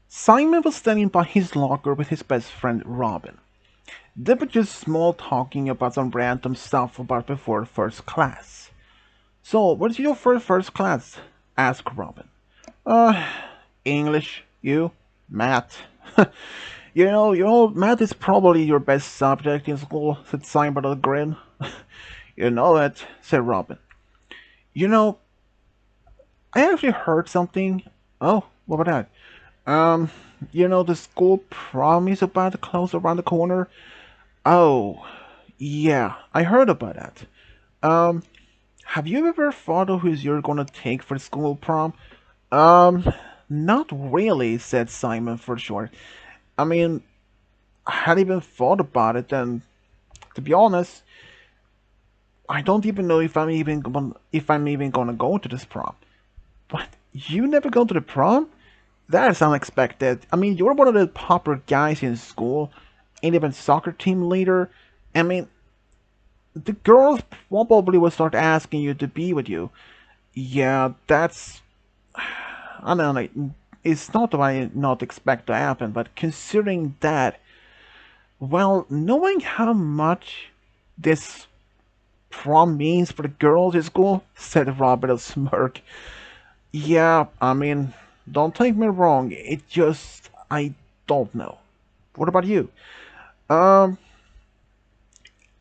Simon was standing by his locker with his best friend Robin. They were just small talking about some random stuff about before first class. So, what is your first class? Asked Robin. Uh, English, you, math. Math is probably your best subject in school, said Simon with a grin. You know it, said Robin. You know, I actually heard something. Oh, what about that? The school prom is about to close around the corner. Oh, yeah, I heard about that. Um, have you ever thought of who you're gonna take for school prom? Um, Not really, said Simon for short. I mean, I hadn't even thought about it, and to be honest, I don't even know if I'm even gonna go to this prom. What? You never go to the prom? That is unexpected. I mean, you're one of the popular guys in school, and even soccer team leader. I mean, the girls probably will start asking you to be with you. Yeah, that's. I don't know. It's not what I not expect to happen, but considering that, well, knowing how much this prom means for the girls in school, said Robert with a smirk. Yeah, I mean, don't take me wrong. It just I don't know. What about you? Um,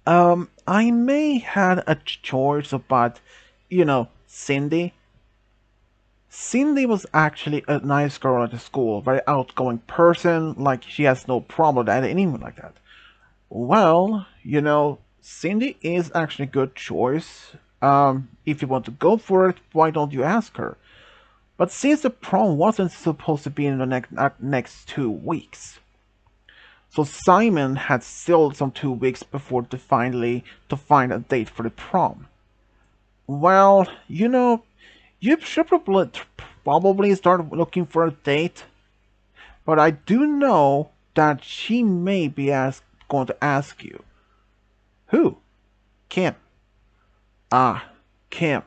I may had a choice about, Cindy. Cindy was actually a nice girl at the school, very outgoing person, like she has no problem with anything like that. Well, Cindy is actually a good choice. If you want to go for it, why don't you ask her? But since the prom wasn't supposed to be in the next 2 weeks, so Simon had still some 2 weeks before to find a date for the prom. Well, you should probably start looking for a date, but I do know that she may be going to ask you. Who? Kim. Ah, Kim.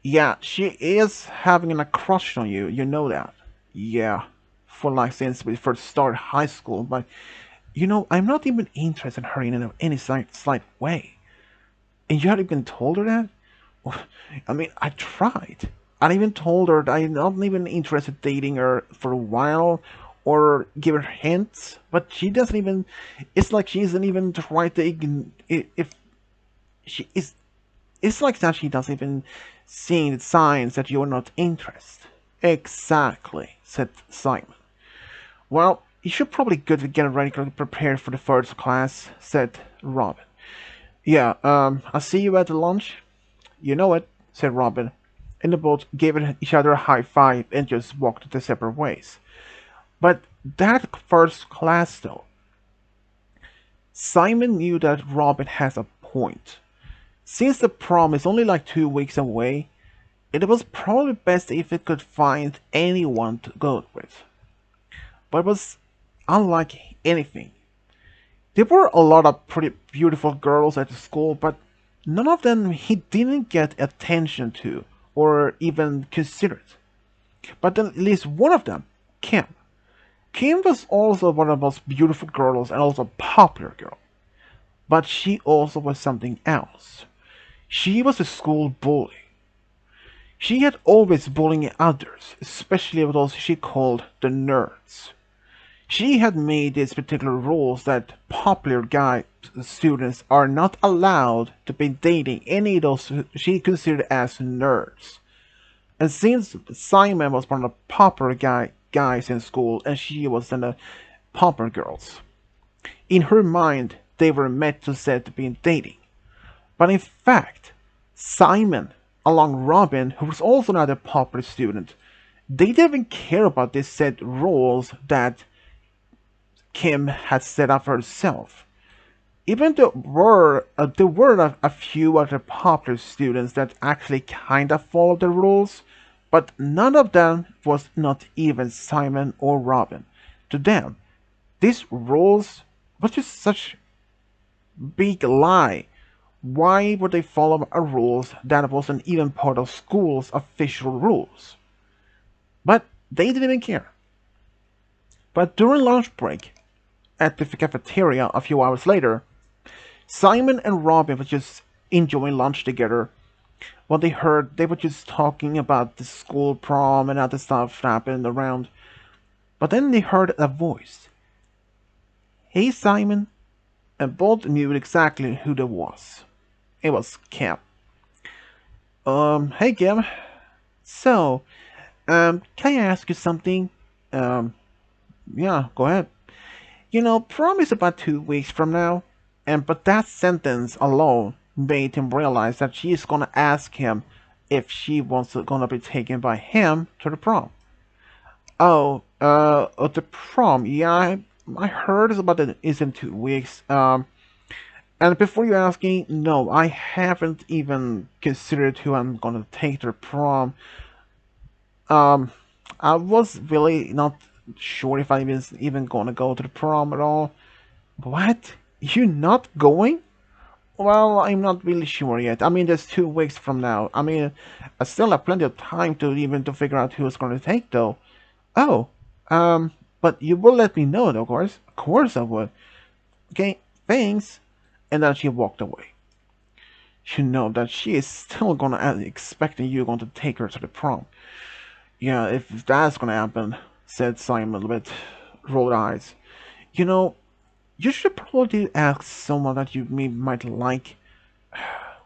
Yeah, she is having a crush on you, you know that. Yeah, for like since we first started high school, but I'm not even interested in her in any slight way. And you had even told her that? I mean, I tried. I even told her that I'm not even interested in dating her for a while or give her hints, but she doesn't even. It's like she isn't even trying to. If she is, it's like that she doesn't even see the signs that you're not interested. Exactly, said Simon. Well, you should probably go to get ready to prepare for the first class, said Robin. Yeah, I'll see you at the lunch. You know it, said Robin, and the both gave each other a high five and just walked their separate ways. But that first class, though, Simon knew that Robin has a point. Since the prom is only like 2 weeks away, it was probably best if it could find anyone to go with. But it was unlike anything. There were a lot of pretty beautiful girls at the school, but none of them he didn't get attention to or even considered. But then at least one of them, Kim. Kim was also one of the most beautiful girls and also a popular girl. But she also was something else. She was a school bully. She had always bullying others, especially those she called the nerds. She had made these particular rules that popular guy students are not allowed to be dating any of those she considered as nerds. And since Simon was one of the popular guys in school and she was one of the popular girls, in her mind they were meant to set to be dating. But in fact, Simon, along Robin, who was also another popular student, they didn't even care about these set rules that Kim had set up for herself. Even there were a few other popular students that actually kind of followed the rules, but none of them was not even Simon or Robin. To them, these rules was just such big lie. Why would they follow a rules that wasn't even part of school's official rules? But they didn't even care. But during lunch break, at the cafeteria a few hours later, Simon and Robin were just enjoying lunch together. When they heard, they were just talking about the school prom and other stuff that happened around. But then they heard a voice. Hey, Simon. And both knew exactly who that was. It was Kim. Hey, Kim. So, can I ask you something? Um, yeah, go ahead. Prom is about 2 weeks from now, and but that sentence alone made him realize that she's gonna ask him if she wants to gonna be taken by him to the prom. The prom. Yeah, I heard it's about it is in 2 weeks. And before you asking, no, I haven't even considered who I'm gonna take to the prom. Um, I was really not sure if I was even gonna go to the prom at all. What? You're not going? Well, I'm not really sure yet. I mean, there's 2 weeks from now. I mean, I still have plenty of time to even to figure out who's going to take, though. Oh, but you will let me know, though, of course. Of course I would. Okay, thanks. And then she walked away. You know that she is still gonna expecting you going to take her to the prom. Yeah, if that's gonna happen, said Simon a little bit, rolled eyes. You know, you should probably ask someone that you might like.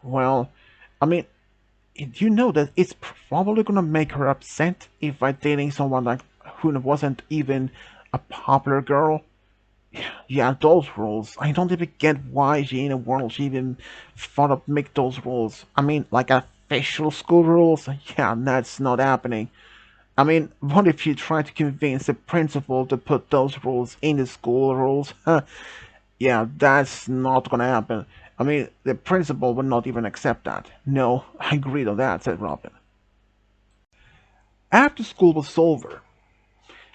Well, I mean, you know that it's probably gonna make her upset if I dating someone like who wasn't even a popular girl. Yeah, those rules. I don't even get why she in the world she even thought of make those rules. I mean, like official school rules. Yeah, that's not happening. I mean, what if you try to convince the principal to put those rules in the school rules? Yeah, that's not gonna happen. I mean, the principal would not even accept that. No, I agreed on that, said Robin. After school was over,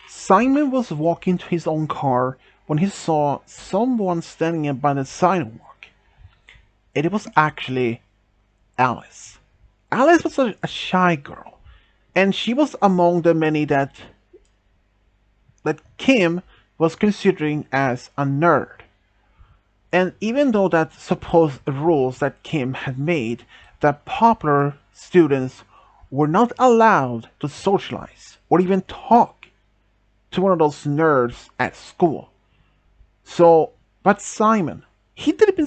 Simon was walking to his own car when he saw someone standing by the sidewalk. And it was actually Alice. Alice was a shy girl, and she was among the many that Kim was considering as a nerd. And even though that supposed rules that Kim had made that popular students were not allowed to socialize or even talk to one of those nerds at school. So, but Simon, he didn't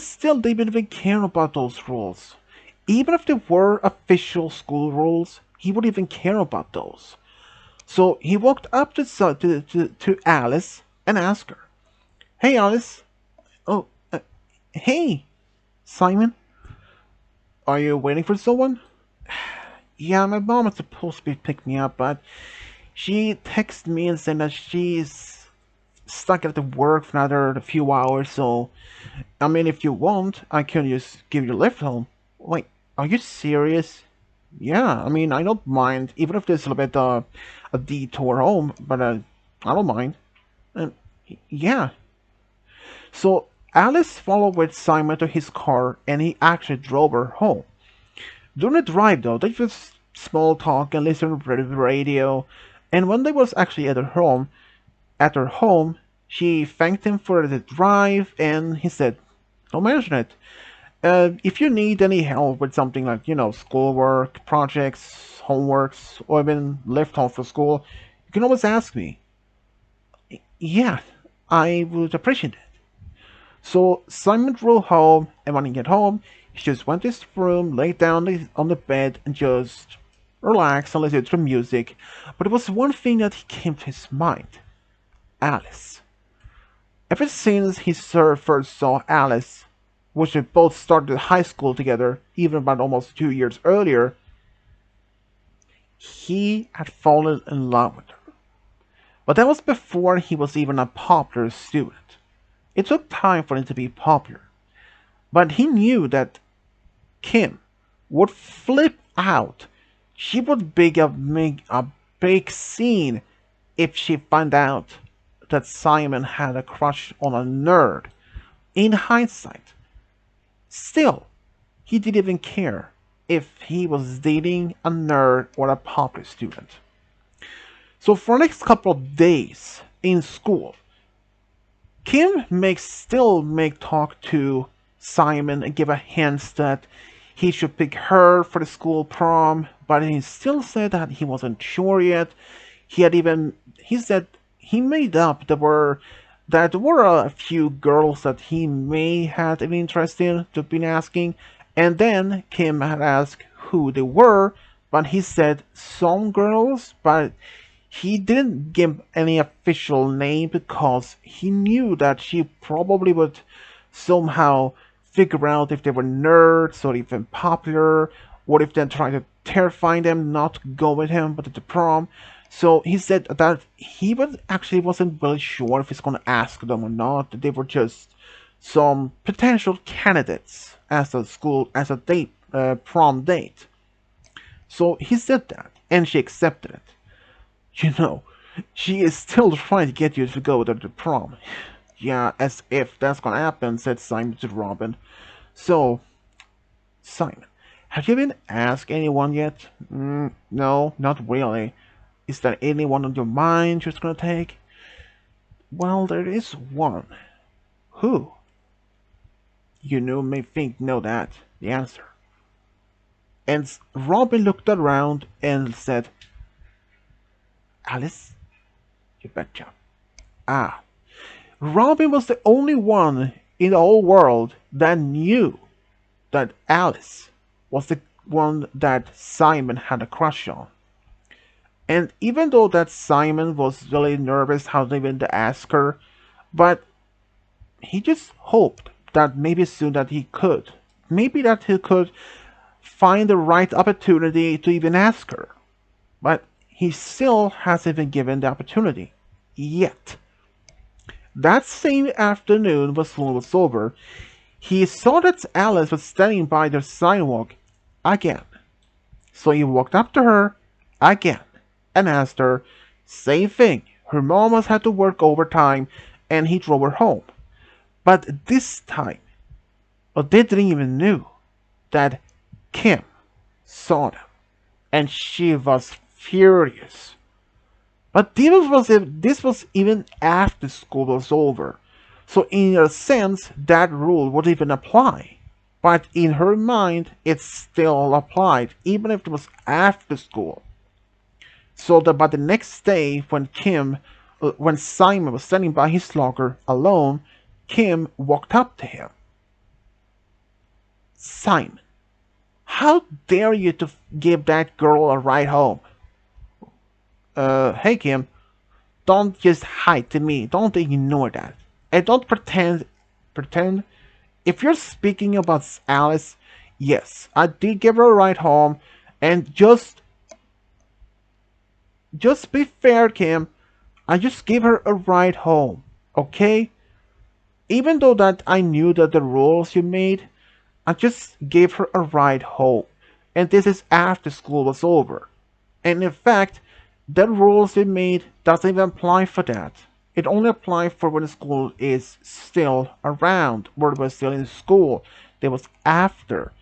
even care about those rules. Even if they were official school rules, he wouldn't even care about those. So he walked up to Alice and asked her, Hey Alice, oh, hey, Simon, are you waiting for someone? Yeah, my mom was supposed to be pick me up, but she texted me and said that she's stuck at the work for another few hours, so I mean, if you want, I can just give you a lift home. Wait, are you serious? Yeah, I mean, I don't mind, even if there's a little bit a detour home, but I don't mind. And yeah, so Alice followed with Simon to his car, and he actually drove her home. During the drive, though, they just small talk and listen to the radio. And when they was actually at her home, she thanked him for the drive, and he said, "Don't mention it. If you need any help with something like schoolwork, projects, homeworks, or even lift home for school, you can always ask me." Yeah, I would appreciate it. So Simon drove home, and when he got home, he just went to his room, laid down on the bed, and just relaxed and listened to music. But there was one thing that came to his mind: Alice. Ever since he first saw Alice, which they both started high school together, even about almost 2 years earlier, he had fallen in love with her. But that was before he was even a popular student. It took time for him to be popular. But he knew that Kim would flip out. She would make a big scene if she found out that Simon had a crush on a nerd. In hindsight, still, he didn't even care if he was dating a nerd or a popular student. So for the next couple of days, in school. Kim makes still make talk to Simon and give a hint that he should pick her for the school prom, but he still said that he wasn't sure yet. He said he made up there were a few girls that he may have an interest in to been asking, and then Kim had asked who they were, but he said some girls, but he didn't give any official name because he knew that she probably would somehow figure out if they were nerds or even popular, or if they're trying to terrify them not to go with him but at the prom. So he said that he wasn't really sure if he's gonna ask them or not. They were just some potential candidates as a date prom date. So he said that, and she accepted it. You know, she is still trying to get you to go to the prom. Yeah, as if that's gonna happen, said Simon to Robin. So, Simon, have you been asked anyone yet? No, not really. Is there anyone on your mind you're gonna take? Well, there is one. Who? You may think know that, the answer. And Robin looked around and said, Alice? You betcha. Ah, Robin was the only one in the whole world that knew that Alice was the one that Simon had a crush on. And even though that Simon was really nervous how to even to ask her, but he just hoped that maybe that he could find the right opportunity to even ask her. But he still hasn't been given the opportunity yet. That same afternoon, when school was over, he saw that Alice was standing by the sidewalk again. So he walked up to her again and asked her, same thing. Her mom has had to work overtime and he drove her home. But this time, they didn't even knew that Kim saw them and she was furious. But this was even after school was over. So in a sense, that rule would even apply. But in her mind, it still applied, even if it was after school. So that by the next day, when Simon was standing by his locker alone, Kim walked up to him. Simon, how dare you to give that girl a ride home? Hey Kim, don't just hide to me. Don't ignore that. And don't pretend. If you're speaking about Alice, yes, I did give her a ride home, and just be fair, Kim. I just gave her a ride home, okay? Even though that I knew that the rules you made, I just gave her a ride home, and this is after school was over. And in fact, the rules you made doesn't even apply for that. It only applies for when the school is still around, where we're still in school. That was after.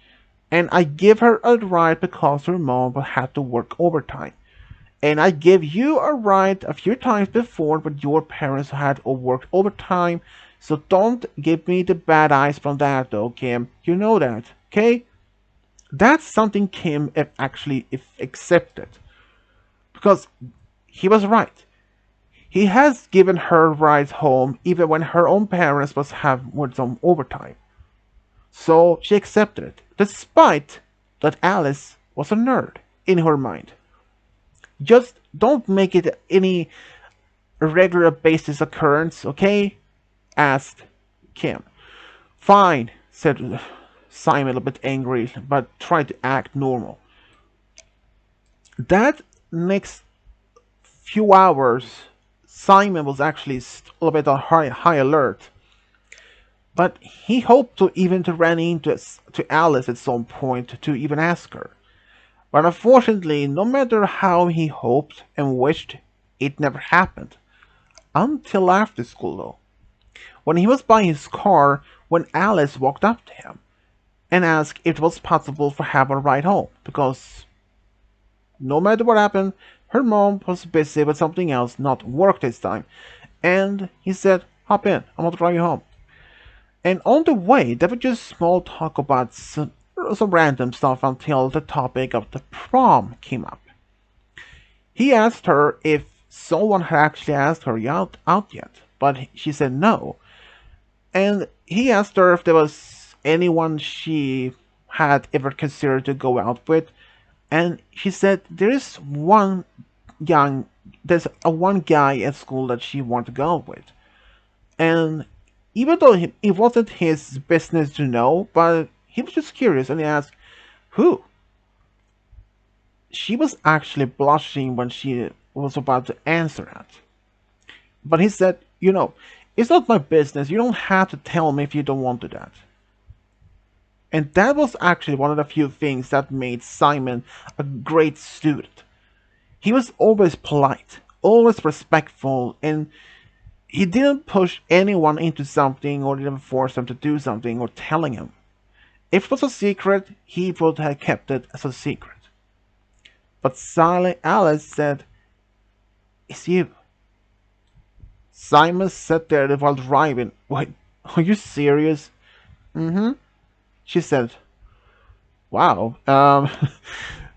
And I give her a ride because her mom had to work overtime. And I gave you a ride a few times before when your parents had worked overtime. So don't give me the bad eyes from that though, Kim. You know that, okay? That's something Kim actually accepted. Because he was right. He has given her rides home even when her own parents was with some overtime. So she accepted it, despite that Alice was a nerd in her mind. Just don't make it any regular basis occurrence, okay? Asked Kim. Fine, said Simon a little bit angry, but tried to act normal. That next few hours, Simon was actually a little bit on high alert. But he hoped to even to run into to Alice at some point to even ask her. But unfortunately, no matter how he hoped and wished, it never happened. Until after school though. When he was by his car, when Alice walked up to him and asked if it was possible for have a ride home, because no matter what happened, her mom was busy with something else, not work this time. And he said, hop in, I'm gonna drive you home. And on the way, they would just small talk about some random stuff until the topic of the prom came up. He asked her if someone had actually asked her out yet, but she said no. And he asked her if there was anyone she had ever considered to go out with, and she said there is young, there's one guy at school that she wanted to go out with. And even though it wasn't his business to know, but he was just curious and he asked, who? She was actually blushing when she was about to answer that. But he said, it's not my business. You don't have to tell me if you don't want to do that. And that was actually one of the few things that made Simon a great student. He was always polite, always respectful, and he didn't push anyone into something or didn't force them to do something or telling him. If it was a secret, he would have kept it as a secret. But Sally Alice said, it's you. Simon sat there while driving. Wait, are you serious? Mm-hmm. She said, wow.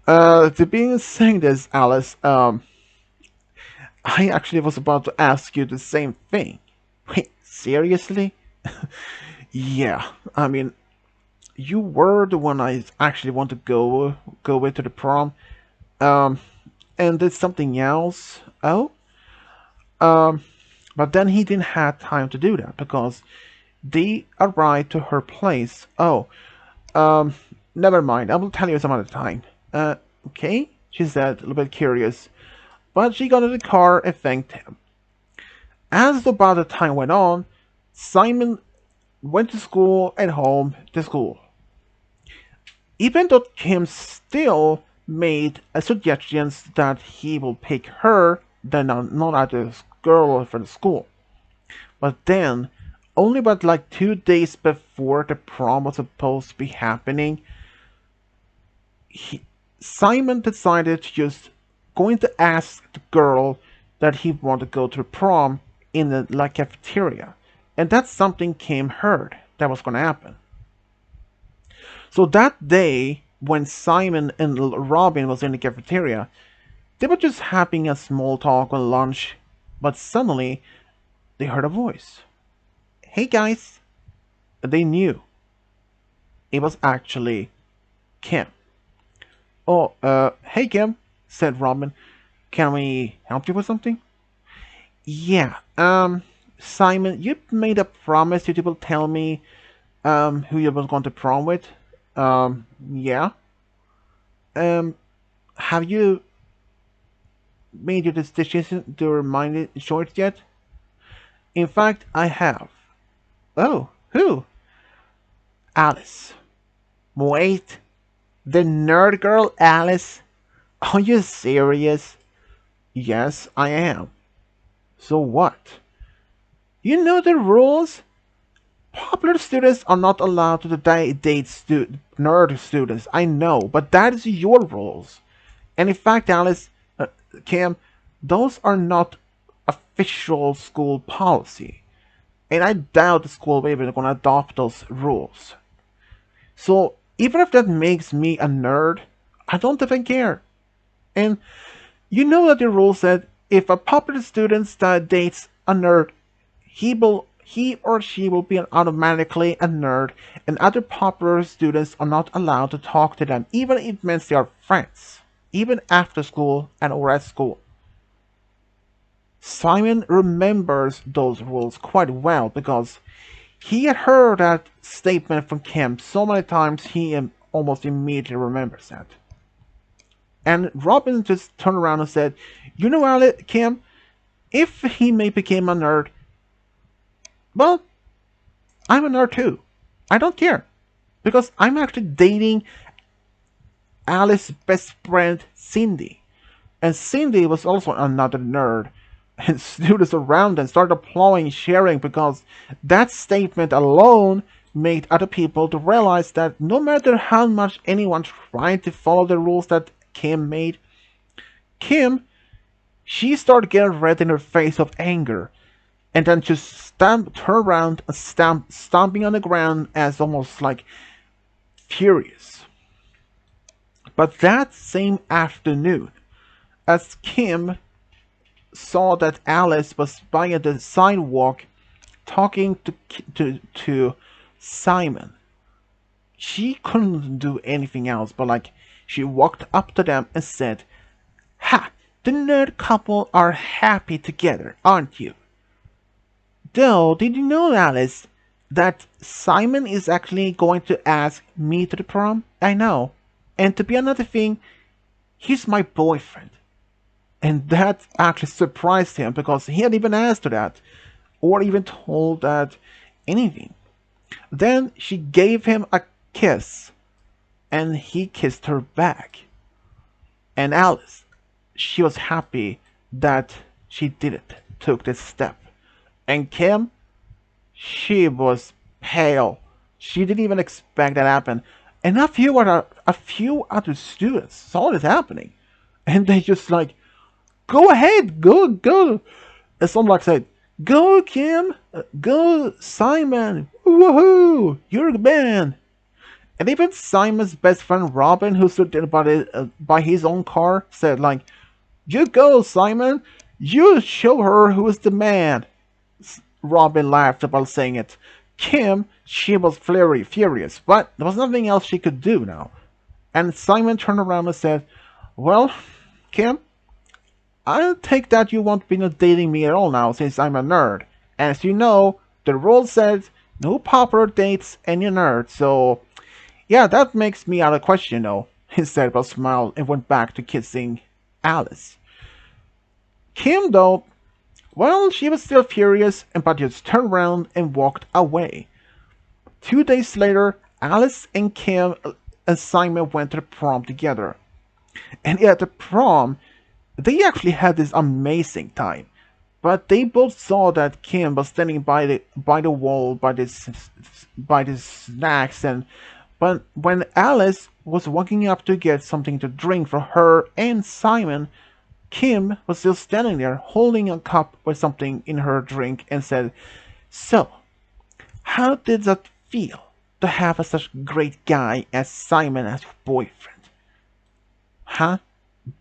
To be saying this, Alice, I actually was about to ask you the same thing. Wait, seriously? Yeah, I mean, you were the one I actually want to go with to the prom. Um, and there's something else. Oh, um, but then he didn't have time to do that because they arrived to her place. Oh, um, never mind. I will tell you some other time. Okay, she said, a little bit curious. But she got in the car and thanked him. As about the time went on, Simon went to school and home to school. Even though Kim still made suggestions that he will pick her, then not as a girl for the school. But then, only about like 2 days before the prom was supposed to be happening, he, Simon decided to just going to ask the girl that he wanted to go to the prom in the like cafeteria, and that's something Kim heard that was going to happen. So that day, when Simon and Robin was in the cafeteria, they were just having a small talk on lunch, but suddenly they heard a voice. Hey guys! They knew it was actually Kim. Oh, hey Kim, said Robin. Can we help you with something? Yeah, Simon, you made a promise that you will tell me, who you was going to prom with. Yeah. Um, have you made your decision to remind it short yet? In fact, I have. Oh, who? Alice. Wait, the nerd girl Alice? Are you serious? Yes, I am. So what? You know the rules? Popular students are not allowed to date nerd students. I know, but that is your rules. And in fact, Alice, Cam, those are not official school policy. And I doubt the school will even gonna adopt those rules. So even if that makes me a nerd, I don't even care. And you know that the rule said if a popular student dates a nerd, he or she will be automatically a nerd, and other popular students are not allowed to talk to them, even if it means they are friends, even after school and or at school. Simon remembers those rules quite well because he had heard that statement from Kim so many times he almost immediately remembers that. And Robin just turned around and said, you know, Kim, if he may become a nerd, well, I'm a nerd too. I don't care. Because I'm actually dating Alice's best friend, Cindy. And Cindy was also another nerd. And students around them started applauding, cheering, because that statement alone made other people to realize that no matter how much anyone tried to follow the rules that Kim made, Kim, she started getting red in her face of anger. and then just turn around and stomping on the ground as almost like furious. But that same afternoon, as Kim saw that Alice was by the sidewalk talking to Simon, she couldn't do anything else but like she walked up to them and said, "Ha! The nerd couple are happy together, aren't you? Though, did you know, Alice, that Simon is actually going to ask me to the prom? I know. And to be another thing, he's my boyfriend." And that actually surprised him because he hadn't even asked her that, or even told that anything. Then she gave him a kiss, and he kissed her back. And Alice, she was happy that she did it, took this step. And Kim, she was pale. She didn't even expect that to happen. And a few other students saw this happening. And they just like, "Go ahead, go." And some like said, "Go Kim, go Simon, woohoo, you're the man." And even Simon's best friend Robin, who stood there by his own car, said like, "You go Simon, you show her who is the man." Robin laughed about saying it. Kim, she was furious, but there was nothing else she could do now. And Simon turned around and said, "Well, Kim, I'll take that you won't be not dating me at all now since I'm a nerd. As you know, the rule says no popular dates any nerd, so yeah, that makes me out of question though," he said but smiled and went back to kissing Alice. Kim though, well, she was still furious but just turned around and walked away. 2 days later, Alice and Kim and Simon went to the prom together. And at the prom, they actually had this amazing time. But they both saw that Kim was standing by the wall by this snacks, and but when Alice was walking up to get something to drink for her and Simon, Kim was still standing there holding a cup with something in her drink and said, "So, how did that feel to have such a great guy as Simon as your boyfriend?" "Huh?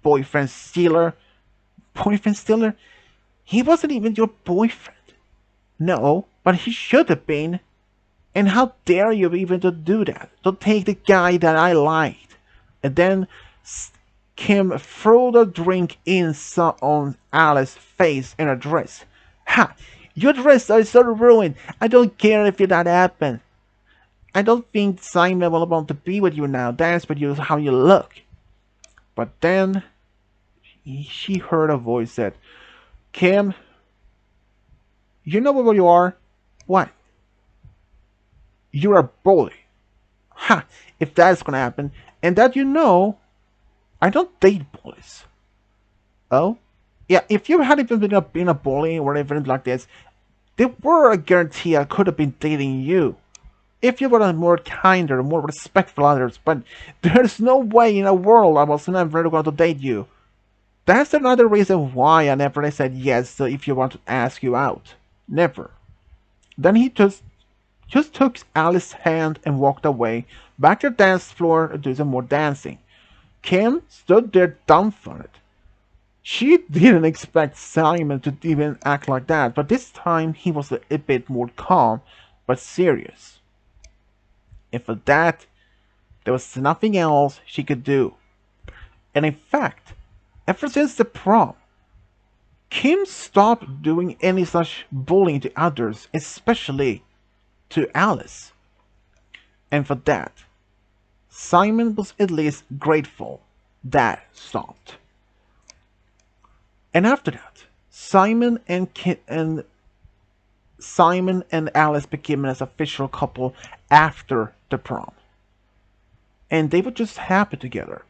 Boyfriend stealer? Boyfriend stealer? He wasn't even your boyfriend." "No, but he should have been. And how dare you even to do that? To take the guy that I liked." And then Kim threw the drink on Alice's face in her dress. "Ha! Your dress is so ruined. I don't care if that happened. I don't think Simon will want to be with you now. Dance with you how you look." But then she heard a voice said, "Kim, you know what you are? What? You're a bully." "Ha! If that's gonna happen, and that you know, I don't date bullies." "Oh? Yeah, if you hadn't even been a bully or anything like this, there were a guarantee I could have been dating you. If you were a more kinder, more respectful others, but there's no way in the world I was never going to date you. That's another reason why I never said yes if you want to ask you out. Never." Then he just took Alice's hand and walked away, back to the dance floor to do some more dancing. Kim stood there dumbfounded. She didn't expect Simon to even act like that, but this time he was a bit more calm, but serious. And for that, there was nothing else she could do. And in fact, ever since the prom, Kim stopped doing any such bullying to others, especially to Alice. And for that, Simon was at least grateful that stopped. And after that, Simon and Alice became an official couple after the prom. And they were just happy together.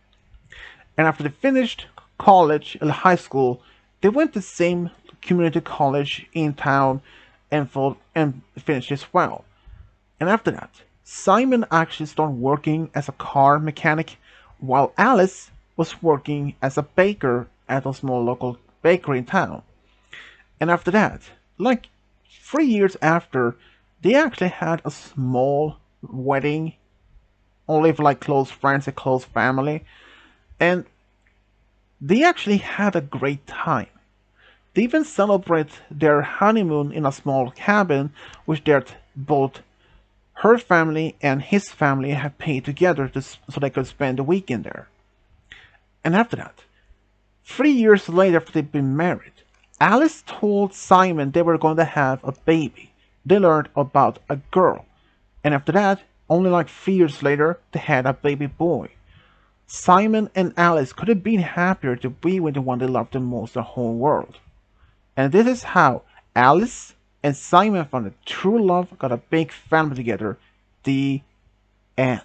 And after they finished college and high school, they went to the same community college in town and finished as well. And after that, Simon actually started working as a car mechanic, while Alice was working as a baker at a small local bakery in town. And after that, like 3 years after, they actually had a small wedding, only for like close friends and close family, and they actually had a great time. They even celebrate their honeymoon in a small cabin, which that both her family and his family had paid together so they could spend the weekend there. And after that, 3 years later after they'd been married, Alice told Simon they were going to have a baby. They learned about a girl. And after that, only like 3 years later, they had a baby boy. Simon and Alice could have been happier to be with the one they loved the most in the whole world. And this is how Alice and Simon found a true love, got a big family together. The end.